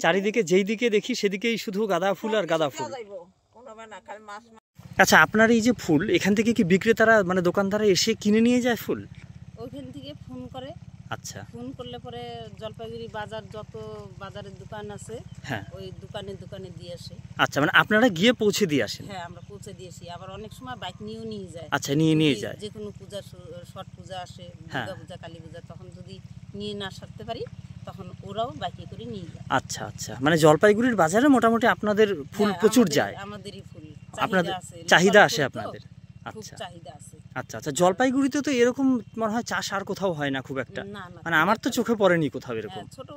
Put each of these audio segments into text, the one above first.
চারিদিকে যেই দিকে দেখি সেদিকেই শুধু গাঁদা ফুল আর গাঁদা ফুল। আচ্ছা, আপনার এই যে ফুল এখান থেকে কি বিক্রেতারা মানে দোকানদাররা এসে কিনে নিয়ে যায় ফুল? ওইখান থেকে ফোন করে। আচ্ছা, ফোন করলে পরে জলপাইগুড়ি বাজার যত বাজারের দোকান আছে হ্যাঁ ওই দোকানে দিয়ে আসে। আচ্ছা, মানে আপনারা গিয়ে পৌঁছে দিয়ে আসেন? হ্যাঁ, আমরা পৌঁছে দিয়েছি। আবার অনেক সময় বাইক নিয়েও নিয়ে যায়। আচ্ছা, নিয়ে যায়। যে কোনো পূজা, ছট পূজা আসে, দুর্গা পূজা, কালী পূজা, তখন যদি নিয়ে না সারতে পারি তখন ওরাও বাইকে করে নিয়ে যায়। আচ্ছা আচ্ছা, মানে জলপাইগুড়ির বাজারে মোটামুটি আপনাদের ফুল প্রচুর যায়? আমাদেরই ফুল আপনাদের চাহিদা আসে আপনাদের? আচ্ছা, চাহিদা আছে। আচ্ছা আচ্ছা, জলপাইগুড়িতে তো এরকম মনে হয় চাষ আর কোথাও হয় না খুব একটা, মানে আমার তো চোখে পড়েনি কোথাও এরকম। ছোট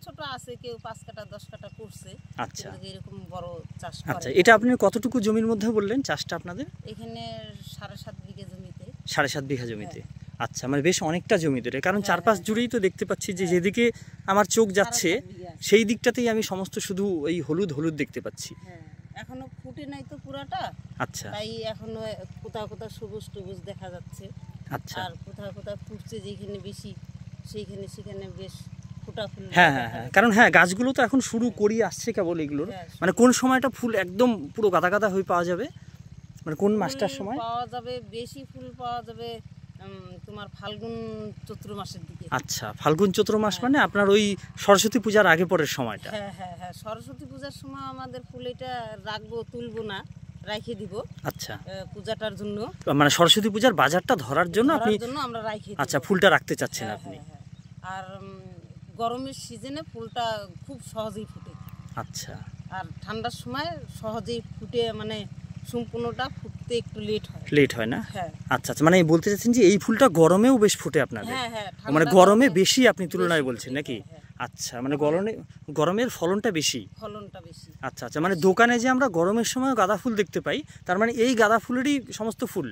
ছোট আছে, কেউ 5 কাঠা 10 কাঠা করছে। আচ্ছা, এরকম বড় চাষ করে। আচ্ছা, এটা আপনি কতটুকু জমির মধ্যে বললেন চাষটা আপনাদের? এখানে 7.5 বিঘা জমিতে। 7.5 বিঘা জমিতে? আচ্ছা, মানে বেশ অনেকটা জমি ধরে, কারণ চারপাশ জুড়েই তো দেখতে পাচ্ছি যে যেদিকে আমার চোখ যাচ্ছে সেই দিকটাতেই আমি সমস্ত শুধু এই হলুদ হলুদ দেখতে পাচ্ছি। এখনো ফুটে নাই তো পুরাটা। আচ্ছা, তাই এখনো কোথাও কোথাও সবুজ টবুজ দেখা যাচ্ছে। আচ্ছা, আর কোথাও কোথাও ফুটছে যেখানে বেশি সেখানে বেশ ফোটা ফুল। হ্যাঁ হ্যাঁ হ্যাঁ, কারণ হ্যাঁ গাছগুলো তো এখন শুরু করি আসছে কেবল এগুলোর। মানে কোন সময়টা ফুল একদম পুরো গাদা গাদা হয়ে পাওয়া যাবে, মানে কোন মাসটার সময় পাওয়া যাবে? বেশি ফুল পাওয়া যাবে তোমার ফাল্গুন চৈত্র মাসের দিকে। আচ্ছা, ফাল্গুন চৈত্র মাস মানে আপনার ওই সরস্বতী পূজার আগে পরের সময়টা? হ্যাঁ হ্যাঁ হ্যাঁ, সরস্বতী পূজার সময় আমাদের ফুল এটা রাখবো, তুলবো না, রাখে দিব। আচ্ছা, পূজাটার জন্য, মানে সরস্বতী পূজার বাজারটা ধরার জন্য আমরা রাখি। আচ্ছা, ফুলটা রাখতে চাচ্ছেন আপনি? আর গরমের সিজনে ফুলটা খুব সহজেই ফুটে। আচ্ছা, আর ঠান্ডার সময় সহজেই ফুটে, মানে সম্পূর্ণটা ফুটতে একটু লেট হয় না? আচ্ছা আচ্ছা, মানে বলতে চাচ্ছেন যে এই ফুলটা গরমেও বেশ ফুটে আপনাদের? মানে গরমে বেশি আপনি তুলনায় বলছেন নাকি? আচ্ছা, মানে গরমের ফলনটা বেশি? আচ্ছা আচ্ছা, মানে দোকানে যে আমরা গরমের সময় গাঁদা ফুল দেখতে পাই, তার মানে এই গাঁদা ফুলেরই সমস্ত ফুল?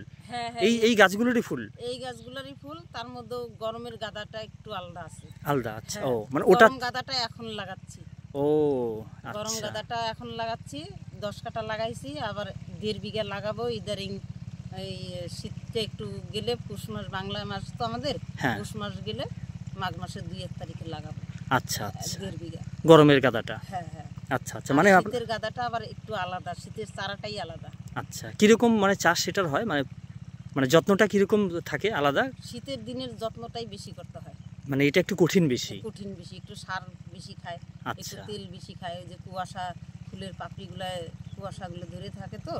এই গাছগুলোরই ফুল? এই গাছগুলোরই ফুল, তার মধ্যে গরমের গাঁদাটা একটু আলাদা আছে। আলাদা? আচ্ছা, ও মানে ওটা গাঁদাটা এখন লাগাচ্ছি। ও, গরম গাঁদাটা এখন লাগাচ্ছি, 10 কাঠা লাগাইছি, আবার 1.5 বিঘা লাগাবো। ইদারিং এই শীতটা একটু গেলে, পৌষ মাস, বাংলা মাস তো আমাদের, পৌষ মাস গেলে মাঘ মাসের 2-1 তারিখে লাগাবো। আচ্ছা আচ্ছা, 1.5 বিঘা গরমের গাঁদাটা? হ্যাঁ হ্যাঁ। আচ্ছা আচ্ছা, মানে শীতের গাঁদাটা আবার একটু আলাদা, শীতের চারাটাই আলাদা। আচ্ছা, কিরকম মানে চাষ সেটার হয়, মানে যত্নটা কিরকম থাকে আলাদা? শীতের দিনের যত্নটাই বেশি করতে হয়, মানে এটা একটু কঠিন বেশি? একটু সার বেশি খায়, একটু তেল বেশি খায়। ওই যে কুয়াশা, ফুলের পাপড়িগুলায় কুয়াশাগুলো ধরে থাকে তো,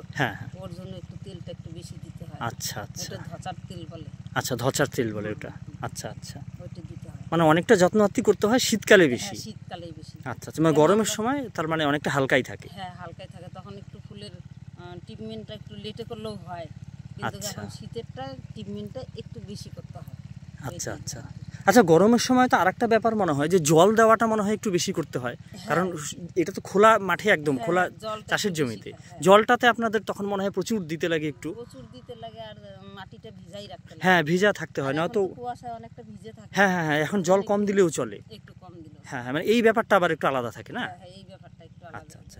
ওর জন্য একটু তেলটা একটু বেশি দিতে হয়। আচ্ছা আচ্ছা, ওটা ধচার তেল বলে। আচ্ছা, ধচার তেল বলে ওটা? আচ্ছা আচ্ছা, ওইটা দিতে হয়, মানে অনেকটা যত্নআত্তি করতে হয় শীতকালে বেশি? শীতকালেই বেশি। আচ্ছা আচ্ছা, মানে গরমের সময় তার মানে অনেকটা হালকাই থাকে? হ্যাঁ, হালকাই থাকে, তখন একটু ফুলের ট্রিটমেন্টটা একটু লেটে করলেও হয়, কিন্তু যখন শীতেরটা ট্রিটমেন্টটা একটু বেশি করতে হয়। আচ্ছা আচ্ছা আচ্ছা, গরমের সময় তো আরেকটা ব্যাপার মনে হয় যে জল দেওয়াটা মনে হয় একটু বেশি করতে হয়, কারণ এটা তো খোলা মাঠে, একদম খোলা চাষের জমিতে। জলটাতে আপনাদের তখন মনে হয় প্রচুর দিতে লাগে? প্রচুর দিতে লাগে, আর মাটিটা ভিজাই রাখতে লাগে। হ্যাঁ, ভিজা থাকতে হয়, না তো কুয়াশায় অনেকটা ভিজে থাকে। হ্যাঁ হ্যাঁ হ্যাঁ, এখন জল কম দিলেও চলে? একটু কম দিলেও। হ্যাঁ হ্যাঁ, মানে এই ব্যাপারটা আবার একটু আলাদা থাকে না? হ্যাঁ, এই ব্যাপারটা একটু আলাদা। আচ্ছা আচ্ছা,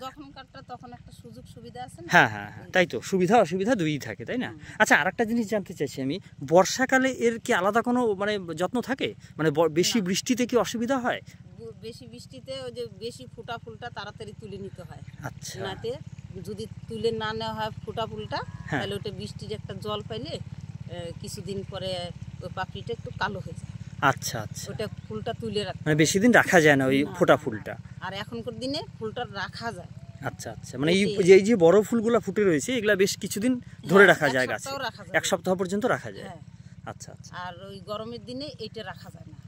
তখন একটা সুযোগ সুবিধা আছে না? হ্যাঁ হ্যাঁ হ্যাঁ, তাই তো, সুবিধা অসুবিধা দুইই থাকে, তাই না? আচ্ছা, আরেকটা জিনিস জানতে চাইছি আমি, বর্ষাকালে এর কি আলাদা কোনো মানে যত্ন থাকে? মানে বেশি বৃষ্টিতে কি অসুবিধা হয়? বেশি বৃষ্টিতে ওই যে বেশি ফোটা ফুলটা তাড়াতাড়ি তুলে নিতে হয়। আচ্ছা, নাতে যদি তুলে না নেওয়া হয় ফোটা ফুলটা, তাহলে ওটা বৃষ্টির একটা জল পাইলে কিছুদিন পরে ওই পাপড়িটা একটু কালো হয়ে যায়। আচ্ছা আচ্ছা, ওটা ফুলটা তুলে রাখতে মানে বেশি দিন রাখা যায় না ওই ফোটা ফুলটা? আর এখনকার দিনে ফুলটা রাখা যায়। আচ্ছা আচ্ছা, মানে এই যে বড় ফুলগুলা ফুটে রয়েছে এগুলা বেশ কিছুদিন ধরে রাখা যায় গাছে? 1 সপ্তাহ পর্যন্ত রাখা যায়? আচ্ছা আচ্ছা, আর ওই গরমের দিনে এইটা রাখা যায় না।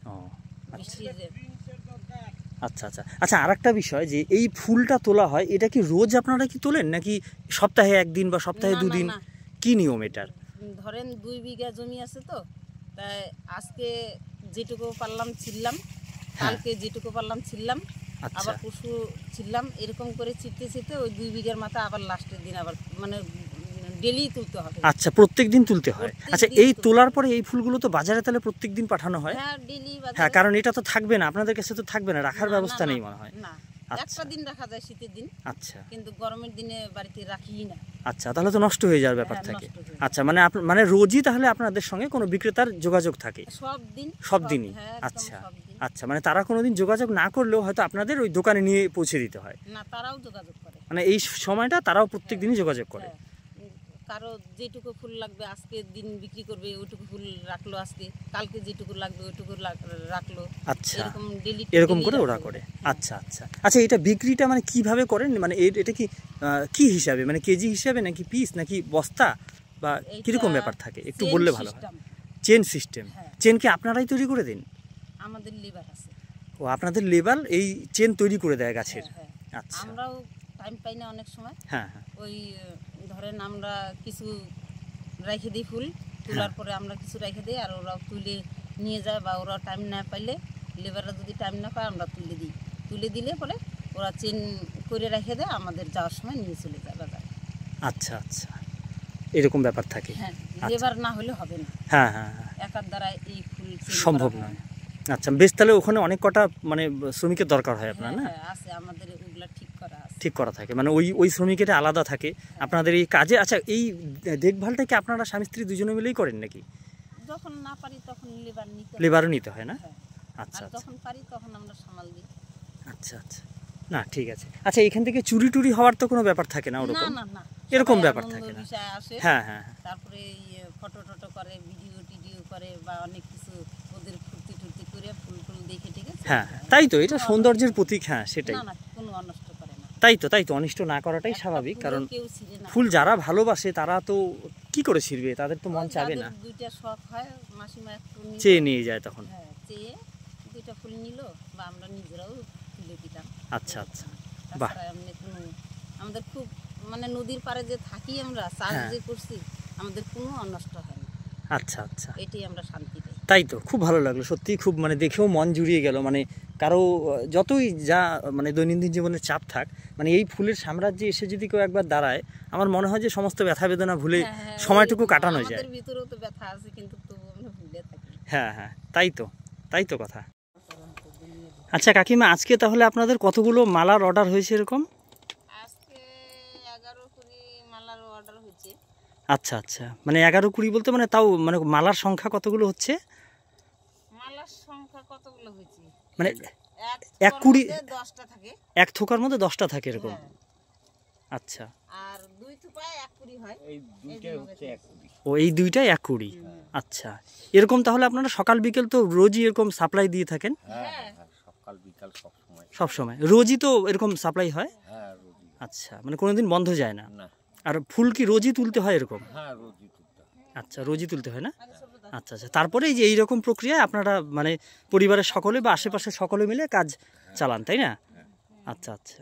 আচ্ছা আচ্ছা আচ্ছা, আরেকটা বিষয় যে এই ফুলটা তোলা হয়, এটা কি রোজ আপনারা কি তোলেন, নাকি সপ্তাহে 1 দিন বা সপ্তাহে 2 দিন? কি নিয়ম এটার? ধরেন 2 বিঘা জমি আছে তো, তাই আজকে যেটুকু পারলাম ছিললাম, কালকে যেটুকু পারলাম ছিললাম, আবার পরশু ছিললাম, এরকম করে ছিটতে ওই 2 বিঘার মাথা আবার লাস্টের দিন আবার মানে ডেলি তুলতে হবে। আচ্ছা, প্রত্যেকদিন তুলতে হয়? আচ্ছা, এই তোলার পরে এই ফুলগুলো তো বাজারে তাহলে প্রত্যেকদিন পাঠানো হয়? হ্যাঁ, ডেলি বাজারে। হ্যাঁ, কারণ এটা তো থাকবে না আপনাদের কাছে, তো থাকবে না, রাখার ব্যবস্থা নেই মনে হয়? না, একটা দিন রাখা যায় শীতের দিন। আচ্ছা, কিন্তু গরমের দিনে বাড়িতে রাখি না। আচ্ছা, তাহলে তো নষ্ট হয়ে যাওয়ার ব্যাপার থাকে। আচ্ছা, মানে রোজই তাহলে আপনাদের সঙ্গে কোনো বিক্রেতার যোগাযোগ থাকে? সব দিন, সব দিনই? আচ্ছা আচ্ছা, মানে তারা কোনোদিন যোগাযোগ না করলেও হয়তো আপনাদের ওই দোকানে নিয়ে পৌঁছে দিতে হয়? না, তারাও যোগাযোগ করে, মানে এই সময়টা তারাও প্রত্যেক দিনই যোগাযোগ করে। কারো যেটুকু ফুল লাগবে আজকে দিন বিক্রি করবে ওইটুকু ফুল রাখলো, আজকে কালকে যেটুকু লাগবে ওইটুকু রাখলো। আচ্ছা, এরকম ডেলি এরকম করে ওরা করে। আচ্ছা আচ্ছা আচ্ছা, এটা বিক্রিটা মানে কিভাবে করেন? মানে এটা কি কি হিসাবে, মানে কেজি হিসাবে নাকি পিস নাকি বস্তা বা কিরকম ব্যাপার থাকে একটু বললে ভালো হয়। Chain system. চেন কি আপনারাই তৈরি করে দিন? আমাদের লেবার আছে। ও, আপনাদের লেবার এই চেন তৈরি করে দেয় গাছের? আচ্ছা, আমরাও টাইম পাই না অনেক সময়। হ্যাঁ হ্যাঁ, ওই ধরেন আমরা কিছু রেখে দিই ফুল, তোলার পরে আমরা কিছু রেখে দিই, আর ওরাও তুলে নিয়ে যায়, বা ওরা টাইম না পাইলে লেবাররা যদি টাইম না পায় আমরা তুলে দিই, তুলে দিলে পরে ওরা চেন করে রেখে দেয়, আমাদের যাওয়ার সময় নিয়ে চলে যায় বাজারে। আচ্ছা আচ্ছা, এরকম ব্যাপার থাকে। হ্যাঁ, লেবার না হলে হবে না। হ্যাঁ হ্যাঁ হ্যাঁ, একার দ্বারা এই ফুল সম্ভব নয়। আচ্ছা, বেশ, তাহলে ওখানে অনেক কটা মানে শ্রমিকের দরকার হয় আপনার? না, আছে, আমাদের ওগুলা ঠিক করা থাকে, মানে ওই শ্রমিকের আলাদা থাকে আপনাদের এই কাজে। আচ্ছা, এই দেখভালটা কি আপনারা স্বামী স্ত্রী দুজনে মিলেই করেন নাকি? যখন না পারি তখন লেবারও নিতে হয় না? আচ্ছা, যখন পারি তখন আমরা সামাল দিই। আচ্ছা আচ্ছা, না ঠিক আছে। আচ্ছা, এখান থেকে চুরি টুরি হওয়ার তো কোনো ব্যাপার থাকে না? ওরকম না, এরকম ব্যাপার থাকে না? হ্যাঁ হ্যাঁ, তারপরে ফটো টটো করে, ভিডিও করে, বা অনেক কিছু ওদের ফুর্তি টুর্তি করে ফুল ফুল দেখে, ঠিক আছে। হ্যাঁ, তাই তো, এটা সৌন্দর্যের প্রতীক। হ্যাঁ, সেটাই। না, কোনো অনিষ্ট করে না। তাই তো অনিষ্ট না করাটাই স্বাভাবিক, কারণ ফুল যারা ভালোবাসে তারা তো কি করে ছিঁড়বে, তাদের তো মন চাবে না। দুইটা শখ হয়, মাসিমা একটু চেয়ে নিয়ে যায় তখন। চেয়ে দুইটা ফুল নিল, বা আমরা নিজেরাও তুলে দিতাম। আচ্ছা আচ্ছা, বাহ। আমাদের খুব মানে নদীর পাড়ে যে থাকি আমরা, চাষ যে করছি, আমাদের কোনো অনিষ্ট হয় না। আচ্ছা আচ্ছা, এটাই আমরা শান্তি পাই। তাই তো, খুব ভালো লাগলো সত্যি, খুব মানে দেখেও মন জুড়িয়ে গেল। মানে কারো যতই যা মানে দৈনন্দিন জীবনের চাপ থাক, মানে এই ফুলের সাম্রাজ্যে এসে যদি কেউ একবার দাঁড়ায়, আমার মনে হয় যে সমস্ত ব্যথা বেদনা ভুলে সময়টুকু কাটানো যায়। আমাদের ভিতরেও তো ব্যথা আছে, কিন্তু তবু আমরা ভুলে থাকি। হ্যাঁ হ্যাঁ, তাই তো কথা। আচ্ছা কাকিমা, আজকে তাহলে আপনাদের কতগুলো মালার অর্ডার হয়েছে এরকম? আজকে 11-20 মালার অর্ডার হয়েছে। আচ্ছা আচ্ছা, মানে 11-20 বলতে মানে তাও মানে মালার সংখ্যা কতগুলো হচ্ছে? মালার সংখ্যা কতগুলো হয়েছে মানে 1-20 10টা থাকে, এক থোকার মধ্যে 10টা থাকে এরকম? আচ্ছা, আর 2 থোকায় 1-20 হয়। এই দুইটাই হচ্ছে 1-20। ও, এই দুইটাই 1-20। আচ্ছা, এরকম তাহলে আপনারা সকাল বিকেল তো রোজই এরকম সাপ্লাই দিয়ে থাকেন? হ্যাঁ, সকাল বিকাল সব সময় রোজই তো এরকম সাপ্লাই হয়? হ্যাঁ, রোজই। আচ্ছা, মানে কোনোদিন বন্ধ যায় না? না। আর ফুল কি রোজই তুলতে হয় এরকম? হ্যাঁ, রোজই তুলতে হয়। আচ্ছা, রোজই তুলতে হয় না? আচ্ছা আচ্ছা, তারপরে এই যে এইরকম প্রক্রিয়ায় আপনারা মানে পরিবারের সকলে বা আশেপাশে সকলে মিলে কাজ চালান, তাই না? আচ্ছা আচ্ছা,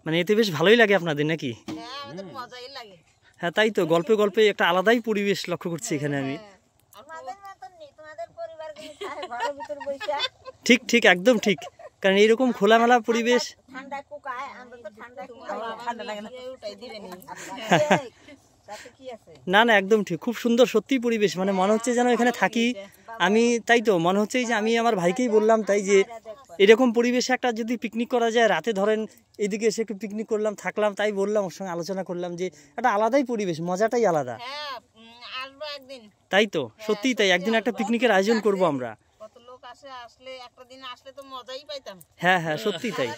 মানে এতে বেশ ভালোই লাগে আপনাদের নাকি? হ্যাঁ, আমাদের মজাই লাগে। হ্যাঁ, তাই তো, গল্পে গল্পে একটা আলাদাই পরিবেশ লক্ষ্য করছি এখানে আমি। আমাদের মতন নেই, তোমাদের পরিবারগুলো ঘরের ভিতর বসে। ঠিক ঠিক, একদম ঠিক, কারণ এইরকম খোলামেলা পরিবেশ। ঠান্ডা কুকায়, আমরা তো ঠান্ডা লাগে না, ওটাই দিবে নি। না না, একদম ঠিক, খুব সুন্দর সত্যি পরিবেশ, মানে মনে হচ্ছে যেন এখানে থাকি আমি। তাই তো মনে হচ্ছে যে আমি আমার ভাইকেই বললাম তাই, যে এরকম পরিবেশে একটা যদি পিকনিক করা যায়, রাতে ধরেন এদিকে এসে একটু পিকনিক করলাম, থাকলাম, তাই বললাম ওর সঙ্গে আলোচনা করলাম যে একটা আলাদাই পরিবেশ, মজাটাই আলাদা। আসবো একদিন। তাই তো, সত্যিই তাই, একদিন একটা পিকনিকের আয়োজন করব আমরা। কত লোক আসলে একটা দিন আসলে তো মজাই পাইতাম। হ্যাঁ হ্যাঁ, সত্যিই তাই,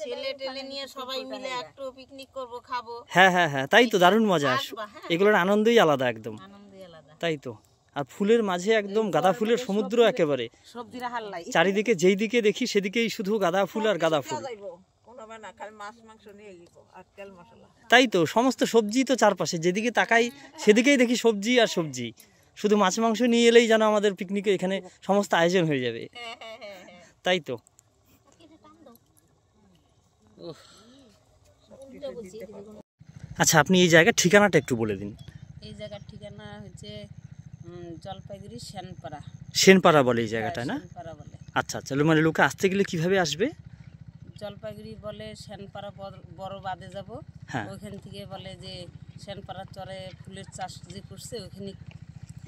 ছেলে টেলে নিয়ে সবাই মিলে একটু পিকনিক করব, খাবো। হ্যাঁ হ্যাঁ হ্যাঁ, তাই তো, দারুণ মজা, এগুলোর আনন্দই আলাদা একদম। তাই তো, আর ফুলের মাঝে একদম গাঁদা ফুলের সমুদ্র একেবারে, চারিদিকে যেই দিকে দেখি সেদিকেই শুধু গাঁদা ফুল আর গাঁদা ফুল। তাই তো, সমস্ত সবজি তো চারপাশে, যেদিকে তাকাই সেদিকেই দেখি সবজি আর সবজি, শুধু মাছ মাংস নিয়ে এলেই যেন আমাদের পিকনিকে এখানে সমস্ত আয়োজন হয়ে যাবে। তাই তো। আচ্ছা, আপনি এই জায়গার ঠিকানাটা একটু বলে দিন। এই জায়গার ঠিকানা হচ্ছে জলপাইগুড়ি সেনপাড়া। সেনপাড়া বলে এই জায়গাটা, না? সেনপাড়া বলে। আচ্ছা আচ্ছা, মানে লোকে আসতে গেলে কিভাবে আসবে? জলপাইগুড়ি বলে সেনপাড়া বড় বাদে যাব, ওইখান থেকে বলে যে সেনপাড়া চরে ফুলের চাষ যে করছে ওইখানে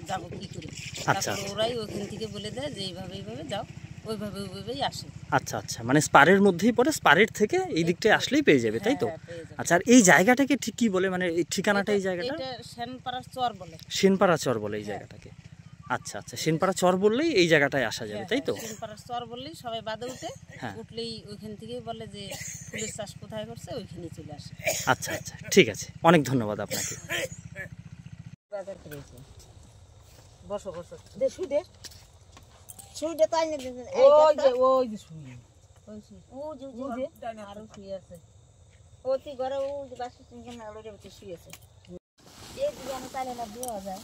যাব কি করে। আচ্ছা, ওরাই ওইখান থেকে বলে দেয় যে এইভাবে এইভাবে যাও, ওইভাবেই আসে। আচ্ছা আচ্ছা, মানে স্পারের মধ্যেই পড়ে, স্পারের থেকে এই দিকটায় আসলেই পেয়ে যাবে, তাই তো? আচ্ছা, আর এই জায়গাটাকে ঠিক কি বলে, মানে এই ঠিকানাটা এই জায়গাটা? এটা সেনপাড়া চর বলে। সেনপাড়া চর বলে এই জায়গাটাকে। আচ্ছা আচ্ছা, সেনপাড়া চর বললেই এই জায়গাটায় আসা যাবে, তাই তো? সেনপাড়া চর বললেই সবাই বাদে উঠে, হ্যাঁ। উঠলেই ওইখান থেকেই বলে যে ফুলের চাষ কোথায় করছে, ওইখানে চলে আসে। আচ্ছা আচ্ছা, ঠিক আছে, অনেক ধন্যবাদ আপনাকে। বাজার করেছে। বসো বসো। দে শুই দে তাই না ওই যে শুই। ওই শুই। ও যে আরো শুই আছে। ও তুই ঘরে ও যে বাসা সিঙ্গেল না লড়ে বসে শুয়েছে এই দিকে আমি তাইলে না দেওয়া যায়